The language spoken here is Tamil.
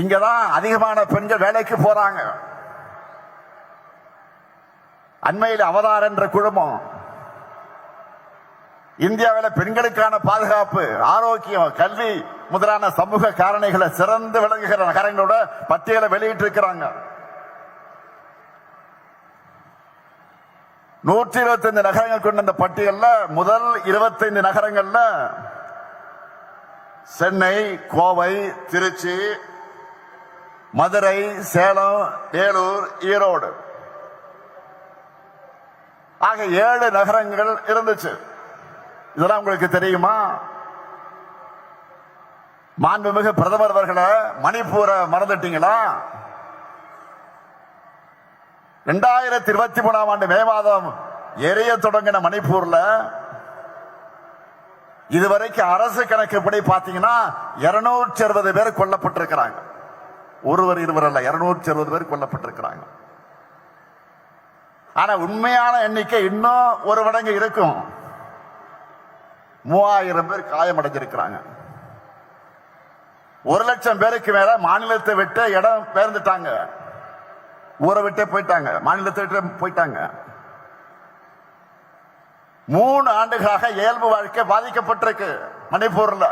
இங்கதான் அதிகமான பெண்கள் வேலைக்கு போறாங்க. அண்மையில் அவதார் என்ற குழுமம் இந்தியாவில் பெண்களுக்கான பாதுகாப்பு, ஆரோக்கியம், கல்வி முதலான சமூக காரணிகளை சிறந்து விளங்குகிற நகரங்களோட பட்டியலை வெளியிட்டு இருக்கிறாங்க. 125 நகரங்கள் கொண்ட இந்த பட்டியலில் முதல் 25 நகரங்கள்ல சென்னை, கோவை, திருச்சி, மதுரை, சேலம், வேலூர், ஈரோடு ஆக 7 நகரங்கள் இருந்துச்சு. இதெல்லாம் உங்களுக்கு தெரியுமா? மாண்புமிகு பிரதமர் அவர்களை மணிப்பூரை மறந்துட்டீங்களா? 2023ஆம் ஆண்டு மே மாதம் எரிய தொடங்கின மணிப்பூர்ல இதுவரைக்கும் அரசு கணக்குப்படி பாத்தீங்கன்னா 260 பேர் கொல்லப்பட்டிருக்கிறாங்க. ஒருவர் இருவர் அல்ல, 260 பேர் கொல்லப்பட்டிருக்கிறாங்க. ஆனா உண்மையான எண்ணிக்கை இன்னும் ஒரு மடங்கு இருக்கும். 3000 பேர் காயமடைஞ்சிருக்கிறாங்க. 1,00,000 பேருக்கு மேல மாநிலத்தை விட்டு இடம் பெயர்ந்துட்டாங்க, ஊரை விட்டே போயிட்டாங்க, மாநிலத்தை விட்டு போயிட்டாங்க. 3 ஆண்டுகளாக இயல்பு வாழ்க்கை பாதிக்கப்பட்டிருக்கு மணிப்பூர்ல.